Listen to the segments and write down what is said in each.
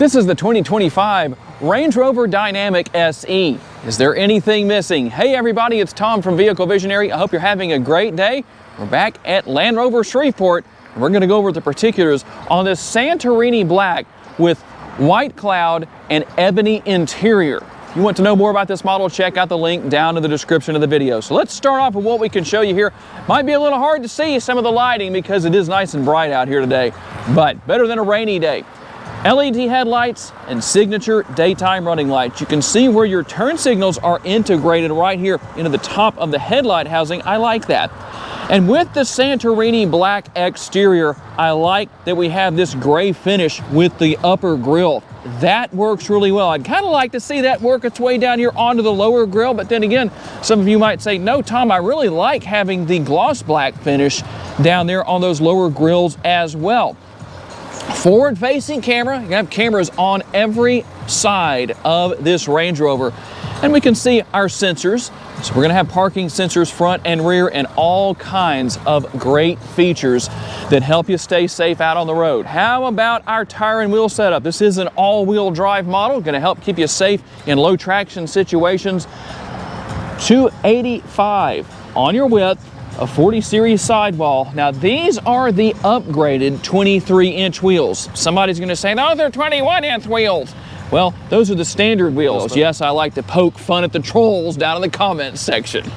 This is the 2025 Range Rover Dynamic SE. Is there anything missing? Hey everybody, it's Tom from Vehicle Visionary. I hope you're having a great day. We're back at Land Rover Shreveport, and we're going to go over the particulars on this Santorini Black with white cloud and ebony interior. If you want to know more about this model, check out the link down in the description of the video. So let's start off with what we can show you here. Might be a little hard to see some of the lighting because it is nice and bright out here today, but better than a rainy day. LED headlights and signature daytime running lights. You can see where your turn signals are integrated right here into the top of the headlight housing. I like that. And with the Santorini Black exterior, I like that we have this gray finish with the upper grille. That works really well. I'd kind of like to see that work its way down here onto the lower grille, but then again, some of you might say, no, Tom, I really like having the gloss black finish down there on those lower grilles as well. Forward-facing camera, you have cameras on every side of this Range Rover, and we can see our sensors. So we're going to have parking sensors front and rear and all kinds of great features that help you stay safe out on the road. How about our tire and wheel setup? This is an all-wheel drive model, going to help keep you safe in low traction situations. 285 on your width, a 40 series sidewall. Now these are the upgraded 23-inch wheels. Somebody's going to say, no, they're 21-inch wheels. Well, those are the standard wheels. Yes, I like to poke fun at the trolls down in the comments section.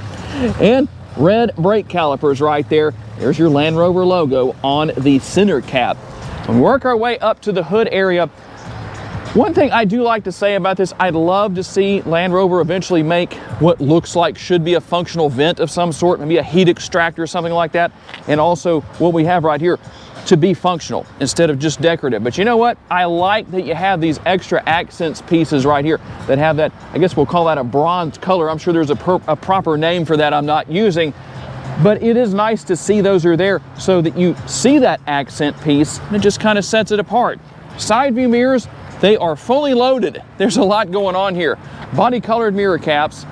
And red brake calipers right there. There's your Land Rover logo on the center cap. When we work our way up to the hood area, one thing I do like to say about this, I'd love to see Land Rover eventually make what looks like should be a functional vent of some sort, maybe a heat extractor or something like that. And also what we have right here to be functional instead of just decorative. But you know what? I like that you have these extra accents pieces right here that have that, I guess we'll call that a bronze color. I'm sure there's a proper name for that I'm not using. But it is nice to see those are there so that you see that accent piece and it just kind of sets it apart. Side view mirrors, they are fully loaded. There's a lot going on here. Body colored mirror caps,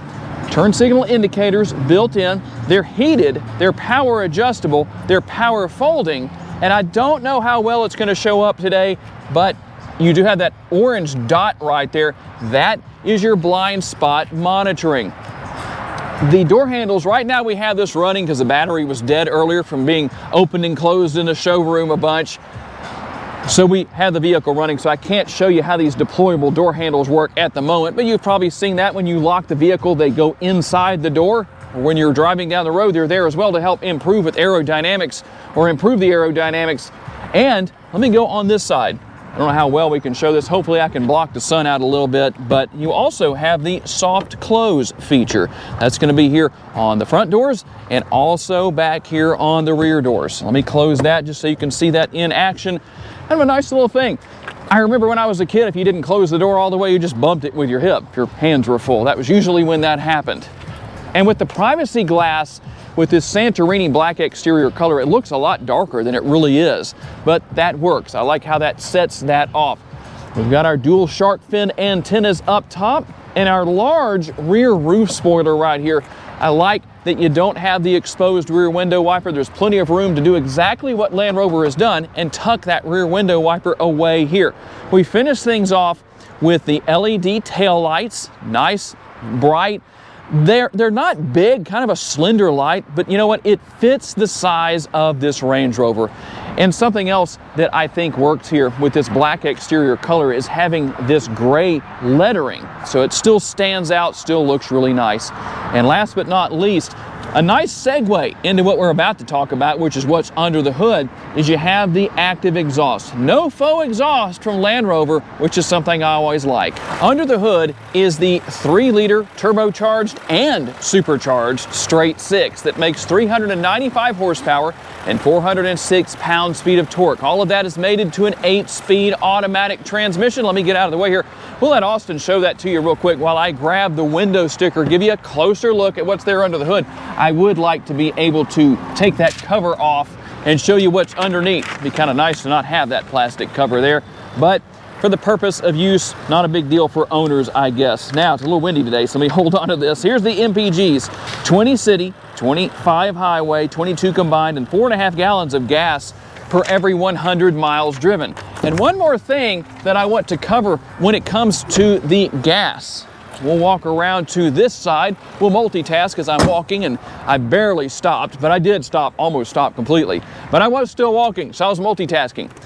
turn signal indicators built in. They're heated, they're power adjustable, they're power folding. And I don't know how well it's going to show up today, but you do have that orange dot right there. That is your blind spot monitoring. The door handles, right now we have this running because the battery was dead earlier from being opened and closed in the showroom a bunch. So we have the vehicle running, so I can't show you how these deployable door handles work at the moment, but you've probably seen that when you lock the vehicle, they go inside the door. When you're driving down the road, they're there as well to help improve with aerodynamics or improve the aerodynamics. And let me go on this side. I don't know how well we can show this. Hopefully I can block the sun out a little bit, but you also have the soft close feature. That's going to be here on the front doors and also back here on the rear doors. Let me close that just so you can see that in action. Kind of a nice little thing. I remember when I was a kid, if you didn't close the door all the way, you just bumped it with your hip if your hands were full. That was usually when that happened. And with the privacy glass, with this Santorini Black exterior color, it looks a lot darker than it really is, but that works. I like how that sets that off. We've got our dual shark fin antennas up top and our large rear roof spoiler right here. I like that you don't have the exposed rear window wiper. There's plenty of room to do exactly what Land Rover has done and tuck that rear window wiper away here. We finish things off with the LED tail lights, nice, bright. They're not big, kind of a slender light, but you know what? It fits the size of this Range Rover. And something else that I think works here with this black exterior color is having this gray lettering. So it still stands out, still looks really nice. And last but not least, a nice segue into what we're about to talk about, which is what's under the hood, is you have the active exhaust. No faux exhaust from Land Rover, which is something I always like. Under the hood is the 3-liter turbocharged and supercharged straight 6 that makes 395 horsepower and 406 pound-feet of torque. All of that is mated to an 8-speed automatic transmission. Let me get out of the way here. We'll let Austin show that to you real quick while I grab the window sticker, give you a closer look at what's there under the hood. I would like to be able to take that cover off and show you what's underneath. It'd be kind of nice to not have that plastic cover there, but for the purpose of use, not a big deal for owners, I guess. Now, it's a little windy today, so let me hold on to this. Here's the MPGs, 20 city, 25 highway, 22 combined, and 4.5 gallons of gas per every 100 miles driven. And one more thing that I want to cover when it comes to the gas. We'll walk around to this side. We'll multitask as I'm walking, and I barely stopped, but I did stop, almost stopped completely. But I was still walking, so I was multitasking.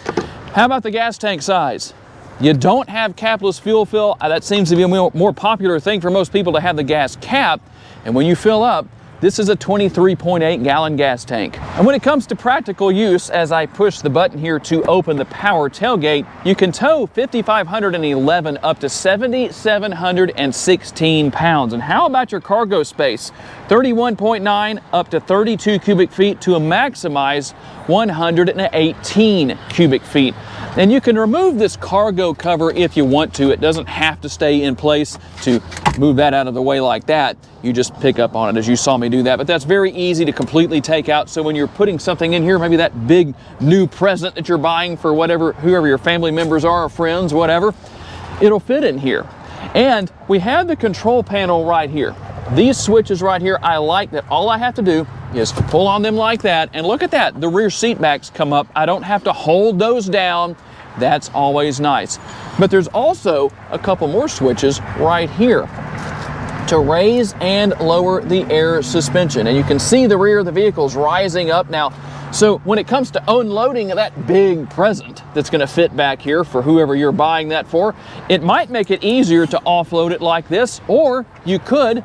How about the gas tank size? You don't have capless fuel fill. That seems to be a more popular thing for most people, to have the gas cap. And when you fill up, this is a 23.8 gallon gas tank. And when it comes to practical use, as I push the button here to open the power tailgate, you can tow 5,511 up to 7,716 pounds. And how about your cargo space? 31.9 up to 32 cubic feet to a maximized 118 cubic feet. And you can remove this cargo cover if you want to. It doesn't have to stay in place to move that out of the way like that. You just pick up on it, as you saw me do that. But that's very easy to completely take out. So when you're putting something in here, maybe that big new present that you're buying for whoever your family members are, or friends, whatever, it'll fit in here. And we have the control panel right here. These switches right here, I like that all I have to do is pull on them like that, and look at that, the rear seat backs come up. I don't have to hold those down. That's always nice. But there's also a couple more switches right here to raise and lower the air suspension. And you can see the rear of the vehicle's rising up now. So when it comes to unloading that big present that's going to fit back here for whoever you're buying that for, it might make it easier to offload it like this, or you could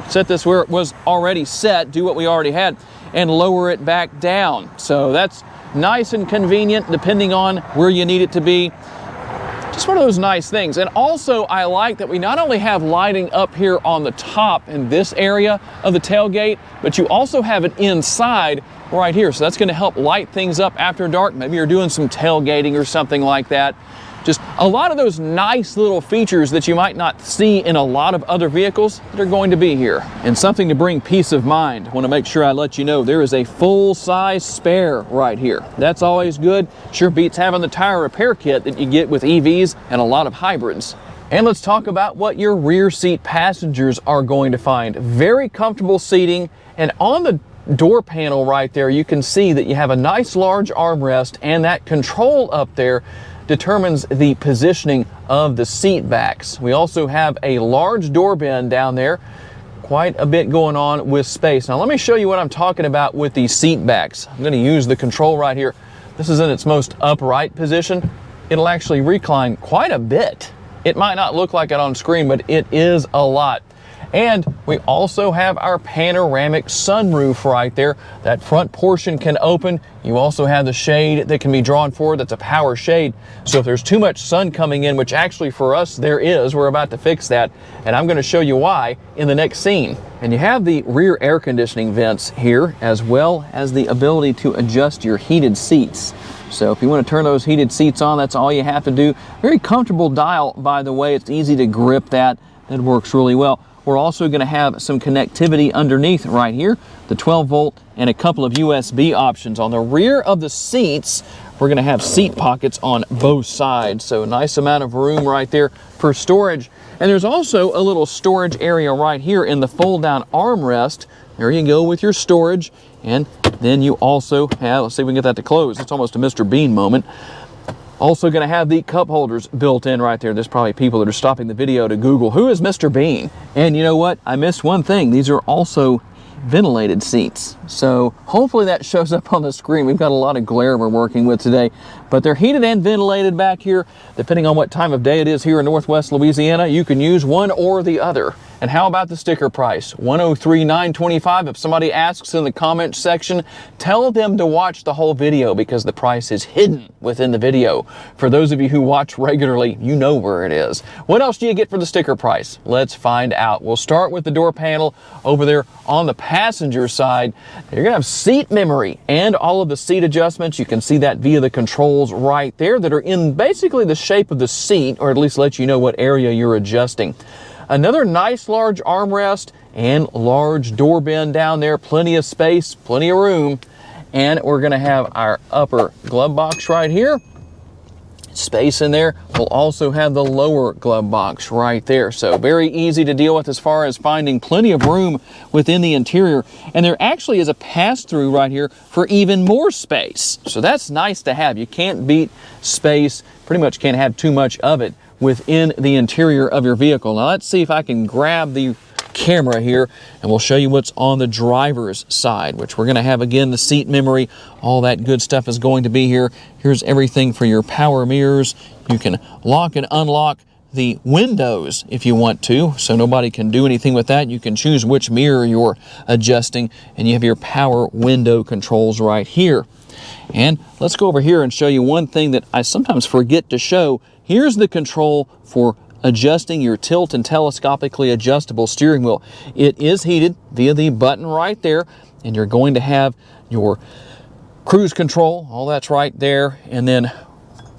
set this where it was already set, do what we already had, and lower it back down. So that's nice and convenient depending on where you need it to be. Just one of those nice things. And also I like that we not only have lighting up here on the top in this area of the tailgate, but you also have it inside right here. So that's going to help light things up after dark. Maybe you're doing some tailgating or something like that. Just a lot of those nice little features that you might not see in a lot of other vehicles that are going to be here. And something to bring peace of mind. I want to make sure I let you know there is a full-size spare right here. That's always good. Sure beats having the tire repair kit that you get with EVs and a lot of hybrids. And let's talk about what your rear seat passengers are going to find. Very comfortable seating, and on the door panel right there, you can see that you have a nice large armrest, and that control up there determines the positioning of the seat backs. We also have a large door bin down there, quite a bit going on with space. Now let me show you what I'm talking about with these seat backs. I'm going to use the control right here. This is in its most upright position. It'll actually recline quite a bit. It might not look like it on screen, but it is a lot. And we also have our panoramic sunroof right there. That front portion can open. You also have the shade that can be drawn forward. That's a power shade. So if there's too much sun coming in, which actually for us there is, we're about to fix that. And I'm going to show you why in the next scene. And you have the rear air conditioning vents here, as well as the ability to adjust your heated seats. So if you want to turn those heated seats on, that's all you have to do. Very comfortable dial, by the way. It's easy to grip that. That works really well. We're also going to have some connectivity underneath right here, the 12 volt and a couple of USB options. On the rear of the seats, we're going to have seat pockets on both sides. So a nice amount of room right there for storage. And there's also a little storage area right here in the fold down armrest. There you go with your storage. And then you also have, let's see if we can get that to close. It's almost a Mr. Bean moment. Also going to have the cup holders built in right there. There's probably people that are stopping the video to Google, who is Mr. Bean? And you know what? I missed one thing. These are also ventilated seats. So hopefully that shows up on the screen. We've got a lot of glare we're working with today, but they're heated and ventilated back here. Depending on what time of day it is here in Northwest Louisiana, you can use one or the other. And how about the sticker price? $103,925. If somebody asks in the comments section, tell them to watch the whole video because the price is hidden within the video. For those of you who watch regularly, you know where it is. What else do you get for the sticker price? Let's find out. We'll start with the door panel over there on the passenger side. You're gonna have seat memory and all of the seat adjustments. You can see that via the controls right there that are in basically the shape of the seat, or at least let you know what area you're adjusting. Another nice large armrest and large door bin down there, plenty of space, plenty of room. And we're gonna have our upper glove box right here. space in there. We'll also have the lower glove box right there. So very easy to deal with as far as finding plenty of room within the interior. And there actually is a pass-through right here for even more space. So that's nice to have. You can't beat space, pretty much can't have too much of it within the interior of your vehicle. Now let's see if I can grab the camera here and we'll show you what's on the driver's side, which we're going to have again the seat memory, all that good stuff is going to be here. Here's everything for your power mirrors. You can lock and unlock the windows if you want to, so nobody can do anything with that. You can choose which mirror you're adjusting, and you have your power window controls right here. And let's go over here and show you one thing that I sometimes forget to show. Here's the control for adjusting your tilt and telescopically adjustable steering wheel. It is heated via the button right there, and you're going to have your cruise control, all that's right there, and then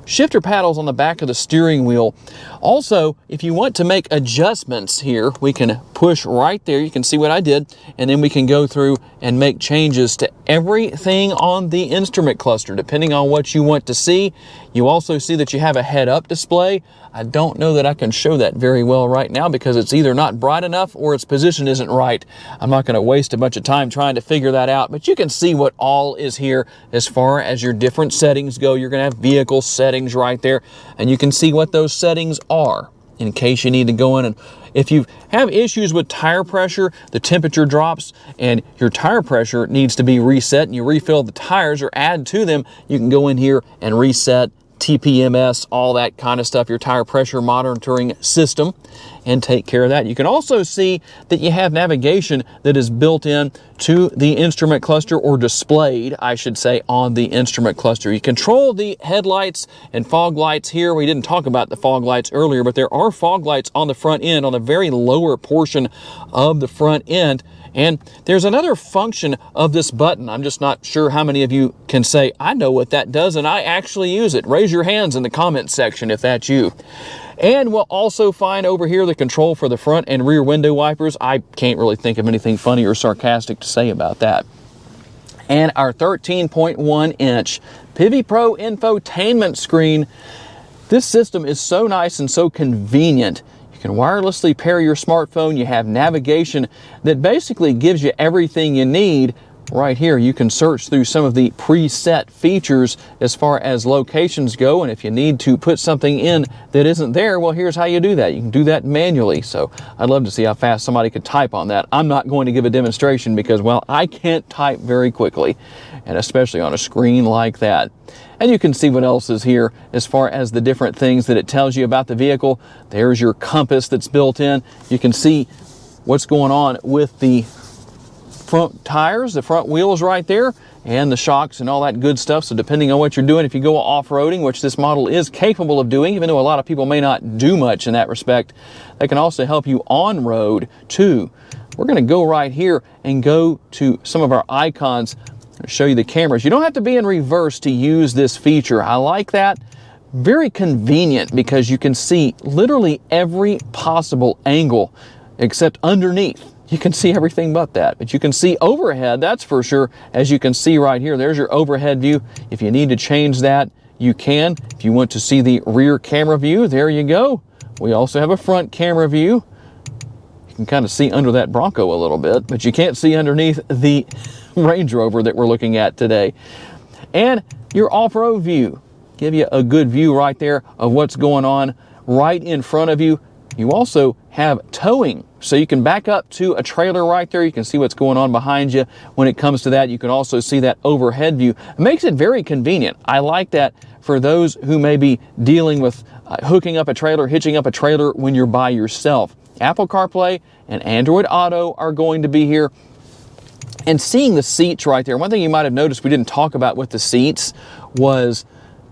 shifter paddles on the back of the steering wheel. Also, if you want to make adjustments here, we can push right there. You can see what I did, and then we can go through and make changes to everything on the instrument cluster, depending on what you want to see. You also see that you have a head-up display. I don't know that I can show that very well right now because it's either not bright enough or its position isn't right. I'm not going to waste a bunch of time trying to figure that out, but you can see what all is here as far as your different settings go. You're going to have vehicle settings right there, and you can see what those settings are in case you need to go in. And if you have issues with tire pressure, the temperature drops and your tire pressure needs to be reset, and you refill the tires or add to them, you can go in here and reset TPMS, all that kind of stuff, your tire pressure monitoring system, and take care of that. You can also see that you have navigation that is built in to the instrument cluster, or displayed, I should say, on the instrument cluster. You control the headlights and fog lights here. We didn't talk about the fog lights earlier, but there are fog lights on the front end, on the very lower portion of the front end. And there's another function of this button. I'm just not sure how many of you can say, I know what that does and I actually use it. Raise your hands in the comment section if that's you. And we'll also find over here the control for the front and rear window wipers. I can't really think of anything funny or sarcastic to say about that. And our 13.1-inch Pivi Pro infotainment screen. This system is so nice and so convenient. You can wirelessly pair your smartphone. You have navigation that basically gives you everything you need right here. You can search through some of the preset features as far as locations go, and if you need to put something in that isn't there, well, here's how you do that. You can do that manually. So I'd love to see how fast somebody could type on that. I'm not going to give a demonstration because, well, I can't type very quickly, and especially on a screen like that. And you can see what else is here as far as the different things that it tells you about the vehicle. There's your compass that's built in. You can see what's going on with the front tires, the front wheels right there, and the shocks and all that good stuff. So depending on what you're doing, if you go off-roading, which this model is capable of doing, even though a lot of people may not do much in that respect, they can also help you on-road too. We're going to go right here and go to some of our icons. I'll show you the cameras. You don't have to be in reverse to use this feature. I like that. Very convenient because you can see literally every possible angle except underneath. You can see everything but that, but you can see overhead, that's for sure. As you can see right here, there's your overhead view. If you need to change that, you can. If you want to see the rear camera view, there you go. We also have a front camera view. You can kind of see under that Bronco a little bit, but you can't see underneath the Range Rover that we're looking at today. And your off-road view, give you a good view right there of what's going on right in front of you. You also have towing, so you can back up to a trailer right there. You can see what's going on behind you when it comes to that. You can also see that overhead view. It makes it very convenient. I like that for those who may be dealing with hooking up a trailer, hitching up a trailer when you're by yourself. Apple CarPlay and Android Auto are going to be here. And seeing the seats right there, one thing you might have noticed we didn't talk about with the seats was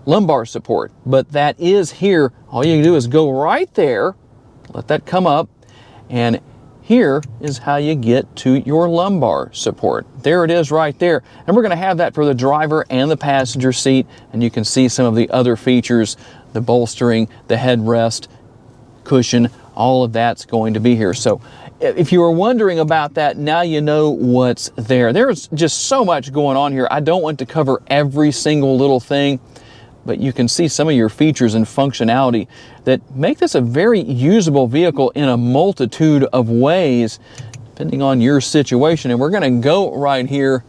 lumbar support, but that is here. All you can do is go right there, let that come up, and here is how you get to your lumbar support. There it is right there. And we're going to have that for the driver and the passenger seat, and you can see some of the other features, the bolstering, the headrest, cushion, all of that's going to be here. So if you were wondering about that, now you know what's there. There's just so much going on here. I don't want to cover every single little thing, but you can see some of your features and functionality that make this a very usable vehicle in a multitude of ways, depending on your situation. And we're going to go right here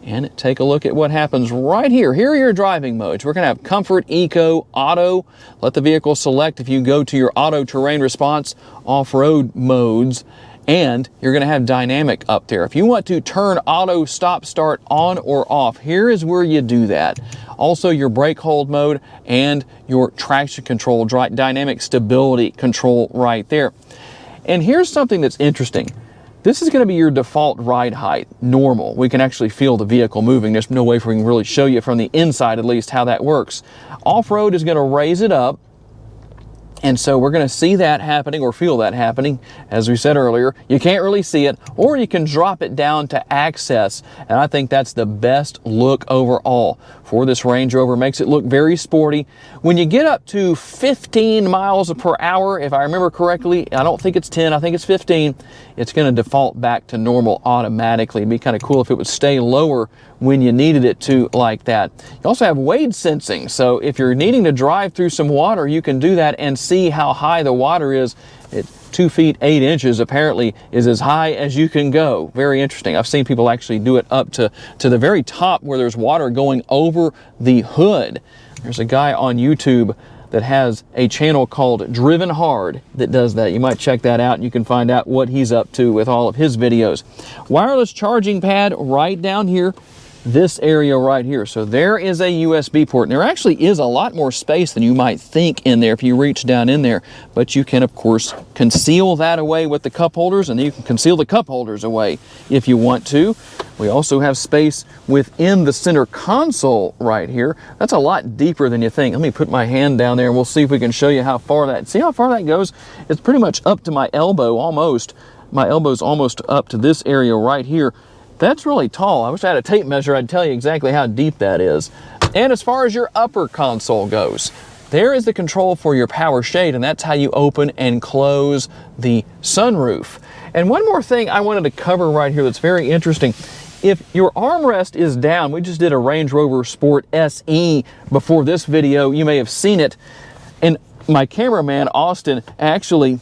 and take a look at what happens right here. Here are your driving modes. We're going to have Comfort, Eco, Auto. Let the vehicle select if you go to your Auto Terrain Response off-road modes, and you're going to have Dynamic up there. If you want to turn Auto Stop Start on or off, here is where you do that. Also your brake hold mode and your traction control, Dynamic Stability Control right there. And here's something that's interesting. This is going to be your default ride height, normal. We can actually feel the vehicle moving. There's no way for we can really show you from the inside at least how that works. Off-road is going to raise it up. And so we're going to see that happening or feel that happening. As we said earlier, you can't really see it, or you can drop it down to access. And I think that's the best look overall for this Range Rover. Makes it look very sporty. When you get up to 15 miles per hour, if I remember correctly, I don't think it's 10, I think it's 15, it's going to default back to normal automatically. It'd be kind of cool if it would stay lower when you needed it to like that. You also have wade sensing, so if you're needing to drive through some water, you can do that and see how high the water is. At 2 feet 8 inches apparently is as high as you can go. Very interesting. I've seen people actually do it up to the very top where there's water going over the hood. There's a guy on YouTube that has a channel called Driven Hard that does that. You might check that out and you can find out what he's up to with all of his videos. Wireless charging pad right down here. This area right here. So there is a USB port. And there actually is a lot more space than you might think in there if you reach down in there. But you can, of course, conceal that away with the cup holders, and then you can conceal the cup holders away if you want to. We also have space within the center console right here. That's a lot deeper than you think. Let me put my hand down there and we'll see if we can show you how far that, see how far that goes? It's pretty much up to my elbow almost. My elbow's almost up to this area right here. That's really tall. I wish I had a tape measure. I'd tell you exactly how deep that is. And as far as your upper console goes, there is the control for your power shade, and that's how you open and close the sunroof. And one more thing I wanted to cover right here that's very interesting. If your armrest is down, we just did a Range Rover Sport SE before this video. You may have seen it. And my cameraman, Austin, actually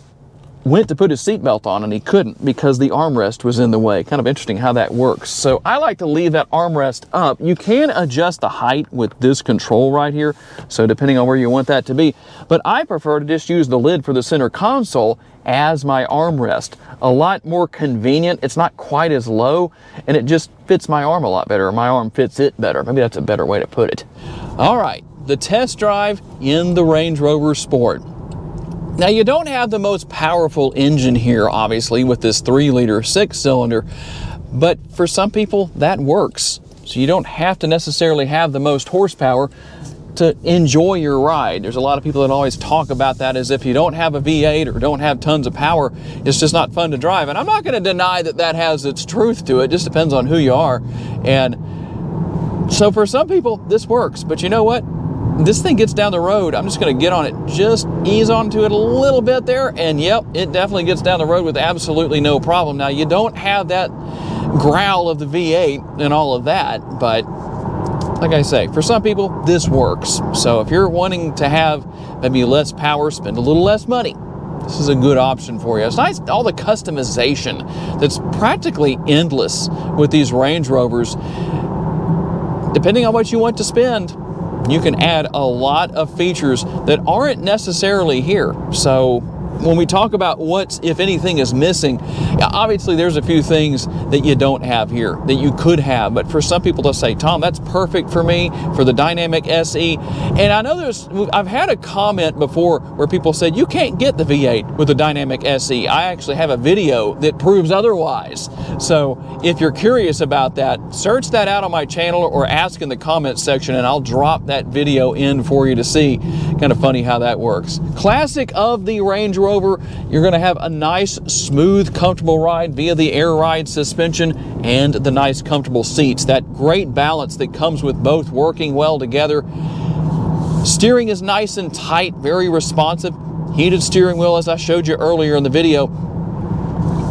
went to put his seatbelt on and he couldn't because the armrest was in the way. Kind of interesting how that works. So I like to leave that armrest up. You can adjust the height with this control right here, so depending on where you want that to be. But I prefer to just use the lid for the center console as my armrest. A lot more convenient. It's not quite as low and it just fits my arm a lot better. My arm fits it better. Maybe that's a better way to put it. All right, the test drive in the Range Rover Sport. Now, you don't have the most powerful engine here, obviously, with this 3-liter 6-cylinder, but for some people that works. So you don't have to necessarily have the most horsepower to enjoy your ride. There's a lot of people that always talk about that as if you don't have a V8 or don't have tons of power, it's just not fun to drive. And I'm not going to deny that that has its truth to it. It just depends on who you are. And so for some people, this works. But you know what? This thing gets down the road, I'm just going to get on it, just ease onto it a little bit there, and yep, it definitely gets down the road with absolutely no problem. Now, you don't have that growl of the V8 and all of that, but like I say, for some people, this works. So if you're wanting to have maybe less power, spend a little less money, this is a good option for you. It's nice, all the customization that's practically endless with these Range Rovers. Depending on what you want to spend, you can add a lot of features that aren't necessarily here. So when we talk about what, if anything, is missing, obviously there's a few things that you don't have here that you could have. But for some people to say, Tom, that's perfect for me, for the Dynamic SE. And I know I've had a comment before where people said, you can't get the V8 with the Dynamic SE. I actually have a video that proves otherwise. So if you're curious about that, search that out on my channel or ask in the comments section and I'll drop that video in for you to see. Kind of funny how that works. Classic of the Range Rover, you're going to have a nice, smooth, comfortable ride via the Air Ride suspension and the nice, comfortable seats. That great balance that comes with both working well together. Steering is nice and tight, very responsive. Heated steering wheel, as I showed you earlier in the video.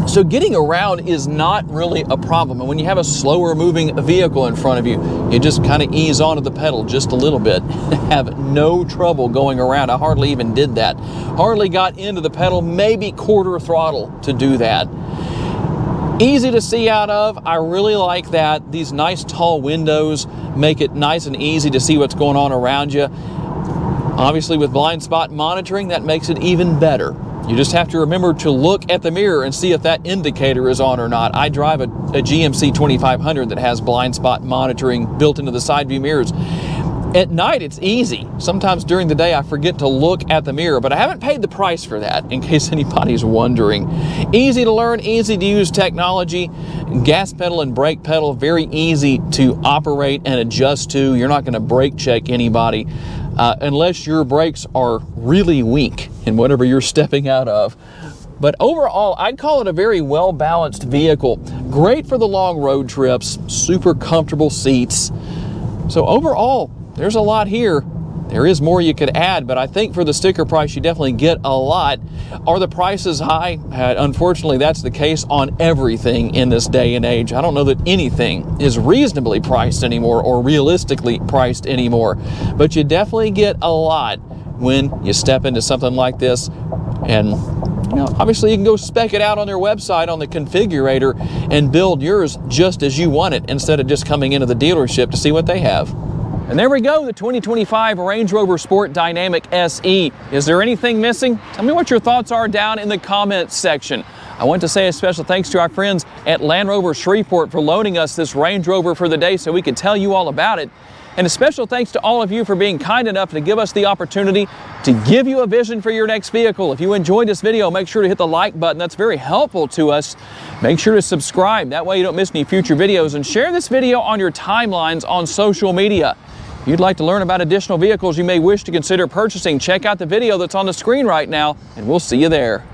So getting around is not really a problem. And when you have a slower moving vehicle in front of you, you just kind of ease onto the pedal just a little bit. Have no trouble going around. I hardly even did that. Hardly got into the pedal, maybe quarter throttle to do that. Easy to see out of. I really like that. These nice tall windows make it nice and easy to see what's going on around you. Obviously with blind spot monitoring, that makes it even better. You just have to remember to look at the mirror and see if that indicator is on or not. I drive a GMC 2500 that has blind spot monitoring built into the side view mirrors. At night, it's easy. Sometimes during the day, I forget to look at the mirror, but I haven't paid the price for that, in case anybody's wondering. Easy to learn, easy to use technology. Gas pedal and brake pedal, very easy to operate and adjust to. You're not going to brake check anybody unless your brakes are really weak in whatever you're stepping out of. But overall, I'd call it a very well-balanced vehicle. Great for the long road trips, super comfortable seats. So overall, there's a lot here. There is more you could add, but I think for the sticker price, you definitely get a lot. Are the prices high? Unfortunately, that's the case on everything in this day and age. I don't know that anything is reasonably priced anymore or realistically priced anymore, but you definitely get a lot when you step into something like this. And you know, obviously you can go spec it out on their website on the configurator and build yours just as you want it instead of just coming into the dealership to see what they have. And there we go, the 2025 Range Rover Sport Dynamic SE. Is there anything missing? Tell me what your thoughts are down in the comments section. I want to say a special thanks to our friends at Land Rover Shreveport for loaning us this Range Rover for the day so we could tell you all about it. And a special thanks to all of you for being kind enough to give us the opportunity to give you a vision for your next vehicle. If you enjoyed this video, make sure to hit the like button. That's very helpful to us. Make sure to subscribe. That way you don't miss any future videos. And share this video on your timelines on social media. If you'd like to learn about additional vehicles you may wish to consider purchasing, check out the video that's on the screen right now, and we'll see you there.